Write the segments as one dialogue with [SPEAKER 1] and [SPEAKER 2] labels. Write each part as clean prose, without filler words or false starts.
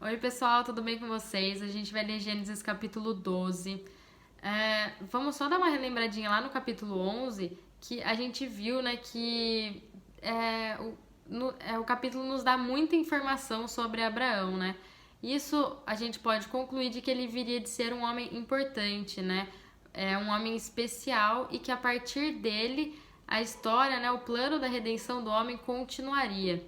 [SPEAKER 1] Oi, pessoal, tudo bem com vocês? A gente vai ler Gênesis capítulo 12. Vamos só dar uma relembradinha lá no capítulo 11, que a gente viu, né, que o capítulo nos dá muita informação sobre Abraão, né? Isso a gente pode concluir de que ele viria de ser um homem importante, né? Um homem especial e que a partir dele a história, né, o plano da redenção do homem continuaria.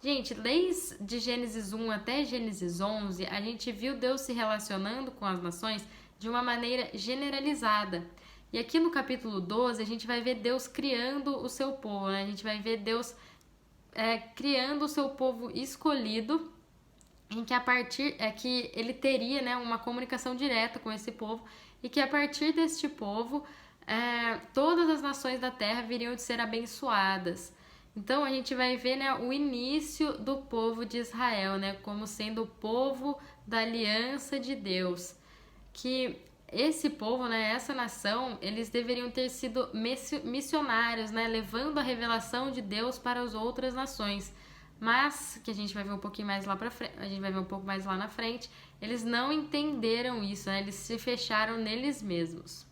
[SPEAKER 1] Gente, desde Gênesis 1 até Gênesis 11, a gente viu Deus se relacionando com as nações de uma maneira generalizada. E aqui no capítulo 12, a gente vai ver Deus criando o seu povo, né? A gente vai ver Deus criando o seu povo escolhido, em que a partir que ele teria, né, uma comunicação direta com esse povo e que a partir deste povo todas as nações da terra viriam de ser abençoadas. Então a gente vai ver, né, o início do povo de Israel, né, como sendo o povo da aliança de Deus, que esse povo, né, essa nação, eles deveriam ter sido missionários, né, levando a revelação de Deus para as outras nações. Mas, que a gente vai ver um pouquinho mais lá para frente, a gente vai ver um pouco mais lá na frente, eles não entenderam isso, né? Eles se fecharam neles mesmos.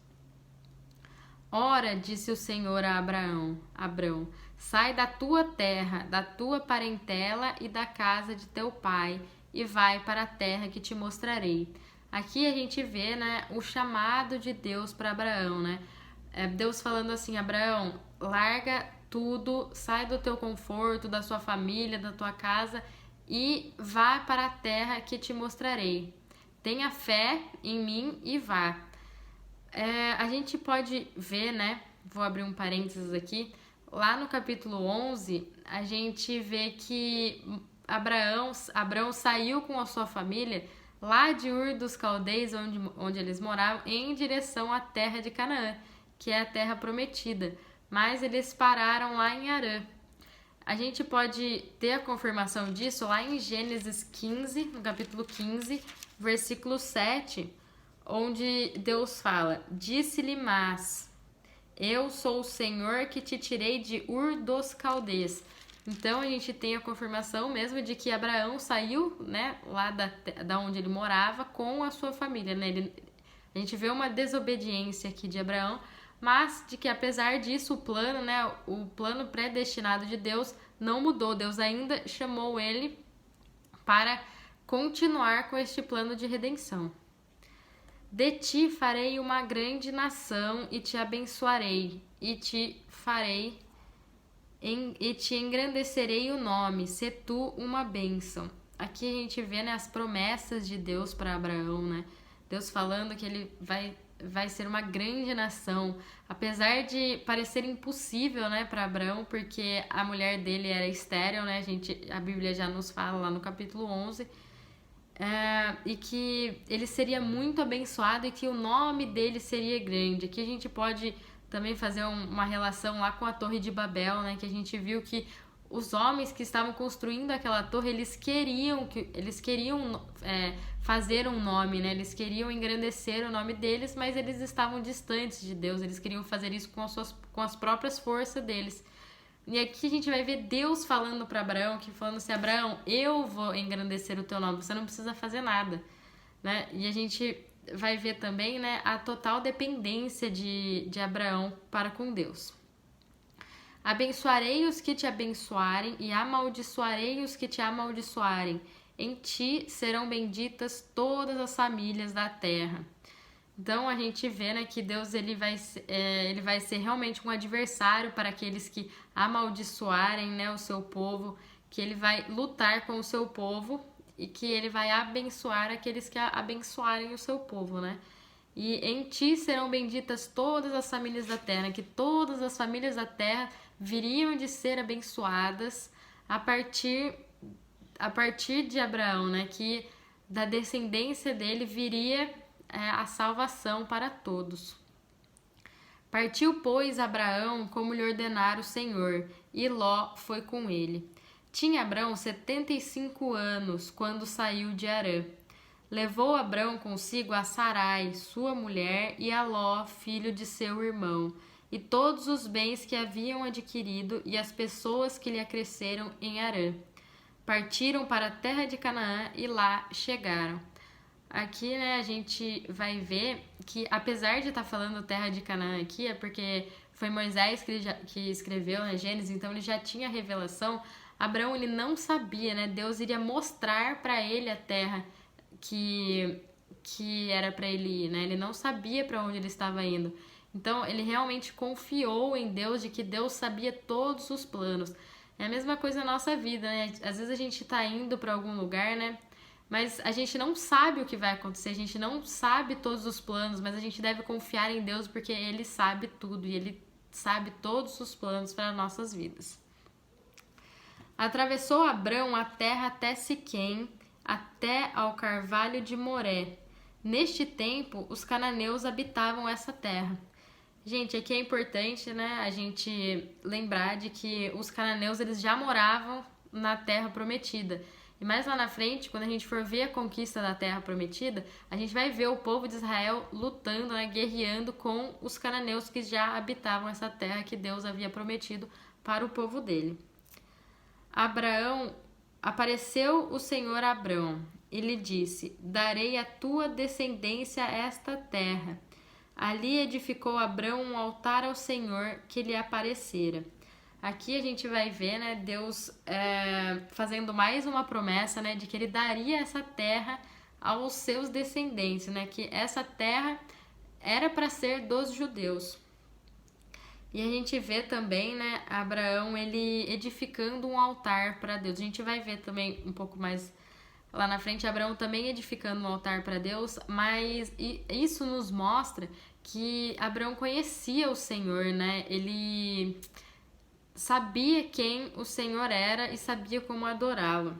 [SPEAKER 1] Ora, disse o Senhor a Abrão, sai da tua terra, da tua parentela e da casa de teu pai, e vai para a terra que te mostrarei. Aqui a gente vê, né, o chamado de Deus para Abraão, né? Deus falando assim, Abraão, larga tudo, sai do teu conforto, da sua família, da tua casa e vá para a terra que te mostrarei. Tenha fé em mim e vá. A gente pode ver, né? Vou abrir um parênteses aqui. Lá no capítulo 11, a gente vê que Abraão saiu com a sua família lá de Ur dos Caldeus, onde eles moravam, em direção à terra de Canaã, que é a terra prometida. Mas eles pararam lá em Harã. A gente pode ter a confirmação disso lá em Gênesis 15, no capítulo 15, versículo 7, onde Deus fala: Disse-lhe, mas eu sou o Senhor que te tirei de Ur dos Caldeus. Então a gente tem a confirmação mesmo de que Abraão saiu, né, lá da onde ele morava com a sua família, né? A gente vê uma desobediência aqui de Abraão, mas de que apesar disso o plano, né, o plano predestinado de Deus não mudou. Deus ainda chamou ele para continuar com este plano de redenção. De ti farei uma grande nação e te abençoarei e te engrandecerei o nome, se tu uma bênção. Aqui a gente vê, né, as promessas de Deus para Abraão, né? Deus falando que ele vai ser uma grande nação, apesar de parecer impossível, né, para Abraão, porque a mulher dele era estéril, né? A Bíblia já nos fala lá no capítulo 11. E que ele seria muito abençoado e que o nome dele seria grande. Aqui a gente pode também fazer uma relação lá com a Torre de Babel, né? Que a gente viu que os homens que estavam construindo aquela torre, eles queriam fazer um nome, né? Eles queriam engrandecer o nome deles, mas eles estavam distantes de Deus. Eles queriam fazer isso com as próprias forças deles. E aqui a gente vai ver Deus falando para Abraão, que falando assim, Abraão, eu vou engrandecer o teu nome, você não precisa fazer nada, né? E a gente vai ver também, né, a total dependência de Abraão para com Deus. Abençoarei os que te abençoarem e amaldiçoarei os que te amaldiçoarem. Em ti serão benditas todas as famílias da terra. Então a gente vê, né, que Deus ele vai ser realmente um adversário para aqueles que amaldiçoarem, né, o seu povo, que ele vai lutar com o seu povo e que ele vai abençoar aqueles que abençoarem o seu povo, né? E em ti serão benditas todas as famílias da terra, que todas as famílias da terra viriam de ser abençoadas a partir de Abraão, né? Que da descendência dele viria a salvação para todos. Partiu, pois, Abraão como lhe ordenara o Senhor, e Ló foi com ele. Tinha Abraão 75 anos quando saiu de Harã. Levou Abraão consigo a Sarai, sua mulher, e a Ló, filho de seu irmão, e todos os bens que haviam adquirido e as pessoas que lhe acresceram em Harã. partiram para a terra de Canaã e lá chegaram. Aqui, né, a gente vai ver que, apesar de estar falando terra de Canaã aqui, é porque foi Moisés que escreveu, né, Gênesis, então ele já tinha revelação. Abraão, ele não sabia, né, Deus iria mostrar para ele a terra que era para ele ir, né, ele não sabia para onde ele estava indo. Então, ele realmente confiou em Deus, de que Deus sabia todos os planos. É a mesma coisa na nossa vida, né, às vezes a gente tá indo para algum lugar, né, mas a gente não sabe o que vai acontecer, a gente não sabe todos os planos, mas a gente deve confiar em Deus porque Ele sabe tudo e Ele sabe todos os planos para nossas vidas. Atravessou Abrão a terra até Siquém, até ao carvalho de Moré. Neste tempo, os cananeus habitavam essa terra. Gente, aqui é importante, né, a gente lembrar de que os cananeus eles já moravam na terra prometida. E mais lá na frente, quando a gente for ver a conquista da Terra Prometida, a gente vai ver o povo de Israel lutando, né, guerreando com os cananeus que já habitavam essa terra que Deus havia prometido para o povo dele. Apareceu o Senhor a Abrão e lhe disse: darei à tua descendência esta terra. Ali edificou Abrão um altar ao Senhor que lhe aparecera. Aqui a gente vai ver, né, Deus fazendo mais uma promessa, né, de que ele daria essa terra aos seus descendentes, né, que essa terra era para ser dos judeus. E a gente vê também, né, Abraão ele edificando um altar para Deus. A gente vai ver também um pouco mais lá na frente, Abraão também edificando um altar para Deus, mas isso nos mostra que Abraão conhecia o Senhor, né, ele sabia quem o Senhor era e sabia como adorá-lo.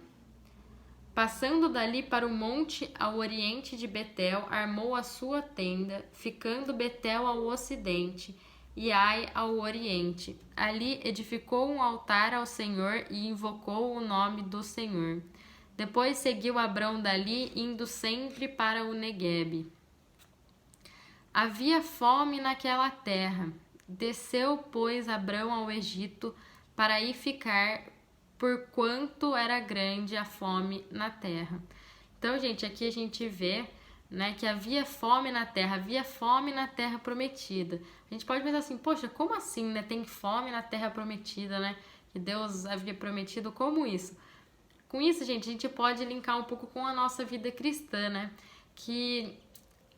[SPEAKER 1] Passando dali para o monte ao oriente de Betel, armou a sua tenda, ficando Betel ao ocidente e Ai ao oriente. Ali edificou um altar ao Senhor e invocou o nome do Senhor. Depois seguiu Abrão dali, indo sempre para o Neguebe. Havia fome naquela terra. Desceu, pois, Abrão ao Egito para aí ficar, porquanto era grande a fome na terra. Então, gente, aqui a gente vê, né, que havia fome na terra prometida. A gente pode pensar assim, poxa, como assim, né? Tem fome na terra prometida, né? Que Deus havia prometido, como isso? Com isso, gente, a gente pode linkar um pouco com a nossa vida cristã, né? Que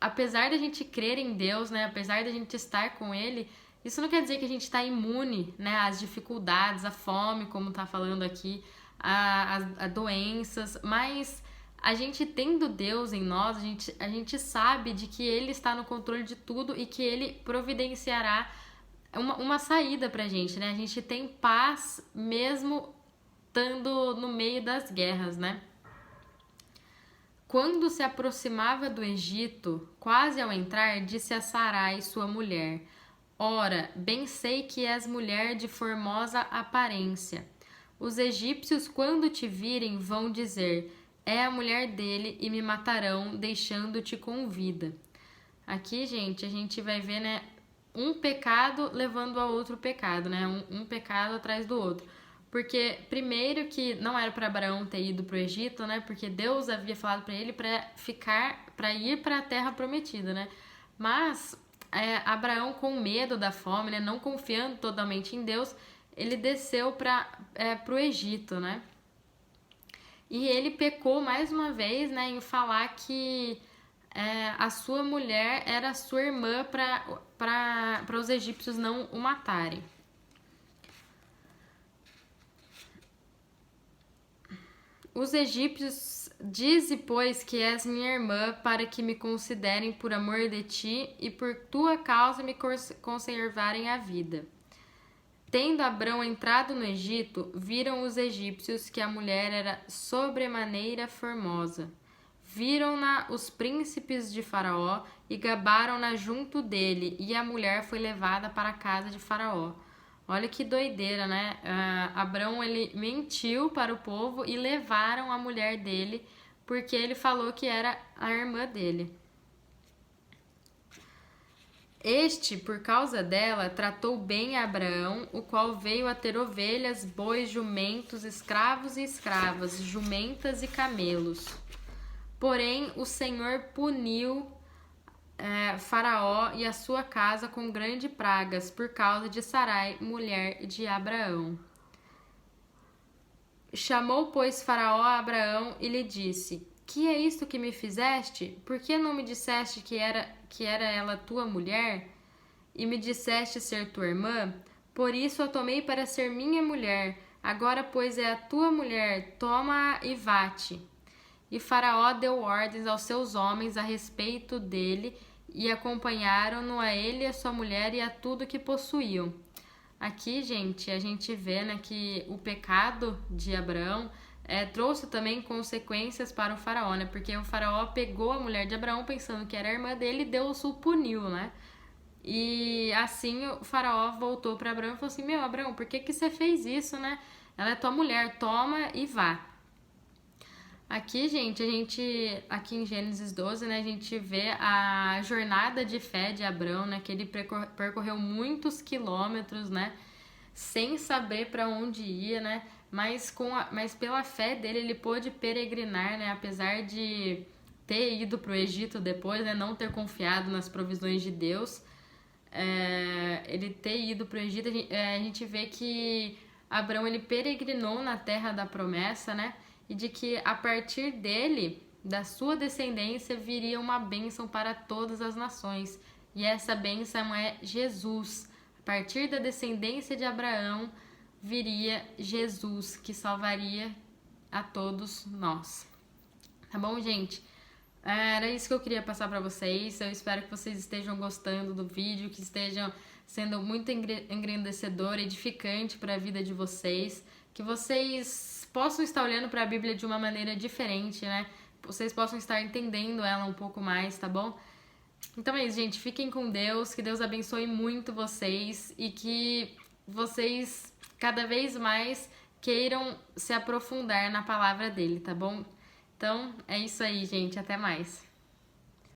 [SPEAKER 1] apesar da gente crer em Deus, né? Apesar da gente estar com Ele, isso não quer dizer que a gente está imune, né, às dificuldades, à fome, como está falando aqui, a doenças, mas a gente tendo Deus em nós, a gente sabe de que Ele está no controle de tudo e que Ele providenciará uma saída pra gente, né? A gente tem paz mesmo estando no meio das guerras, né? Quando se aproximava do Egito, quase ao entrar, disse a Sarai, sua mulher: ora, bem sei que és mulher de formosa aparência. Os egípcios, quando te virem, vão dizer: é a mulher dele, e me matarão, deixando-te com vida. Aqui, gente, a gente vai ver, né, um pecado levando a outro pecado, né? Um pecado atrás do outro. Porque, primeiro, que não era para Abraão ter ido para o Egito, né? Porque Deus havia falado para ele para ir para a terra prometida, né? Mas Abraão, com medo da fome, né? Não confiando totalmente em Deus, ele desceu para o Egito, né? E ele pecou mais uma vez, né? Em falar que a sua mulher era sua irmã para os egípcios não o matarem. Os egípcios dize, pois, que és minha irmã, para que me considerem por amor de ti e por tua causa me conservarem a vida. Tendo Abrão entrado no Egito, viram os egípcios que a mulher era sobremaneira formosa. Viram-na os príncipes de Faraó e gabaram-na junto dele, e a mulher foi levada para a casa de Faraó. Olha que doideira, né? Abrão, ele mentiu para o povo e levaram a mulher dele porque ele falou que era a irmã dele. Este, por causa dela, tratou bem a Abraão, o qual veio a ter ovelhas, bois, jumentos, escravos e escravas, jumentas e camelos. Porém, o Senhor puniu Faraó e a sua casa com grandes pragas por causa de Sarai, mulher de Abraão. Chamou, pois, Faraó a Abraão e lhe disse: Que é isto que me fizeste? Por que não me disseste que era ela tua mulher? E me disseste ser tua irmã? Por isso a tomei para ser minha mulher. Agora, pois, é a tua mulher, toma-a e vá-te. E Faraó deu ordens aos seus homens a respeito dele, e acompanharam-no a ele e a sua mulher e a tudo que possuíam. Aqui, gente, a gente vê, né, que o pecado de Abraão trouxe também consequências para o faraó, né? Porque o faraó pegou a mulher de Abraão pensando que era a irmã dele e Deus o puniu, né? E assim o faraó voltou para Abraão e falou assim: Meu, Abraão, por que você fez isso, né? Ela é tua mulher, toma e vá. Aqui, gente, aqui em Gênesis 12, né, a gente vê a jornada de fé de Abraão, né, que ele percorreu muitos quilômetros, né, sem saber para onde ia, né, mas pela fé dele ele pôde peregrinar, né, apesar de ter ido para o Egito depois, né, não ter confiado nas provisões de Deus, ele ter ido para o Egito, a gente vê que Abraão ele peregrinou na terra da promessa, né, e de que a partir dele, da sua descendência, viria uma bênção para todas as nações. E essa bênção é Jesus. A partir da descendência de Abraão, viria Jesus, que salvaria a todos nós. Tá bom, gente? Era isso que eu queria passar para vocês. Eu espero que vocês estejam gostando do vídeo, que estejam sendo muito engrandecedor, edificante para a vida de vocês, que vocês possam estar olhando para a Bíblia de uma maneira diferente, né? Vocês possam estar entendendo ela um pouco mais, tá bom? Então é isso, gente. Fiquem com Deus, que Deus abençoe muito vocês e que vocês cada vez mais queiram se aprofundar na palavra dele, tá bom? Então é isso aí, gente. Até mais.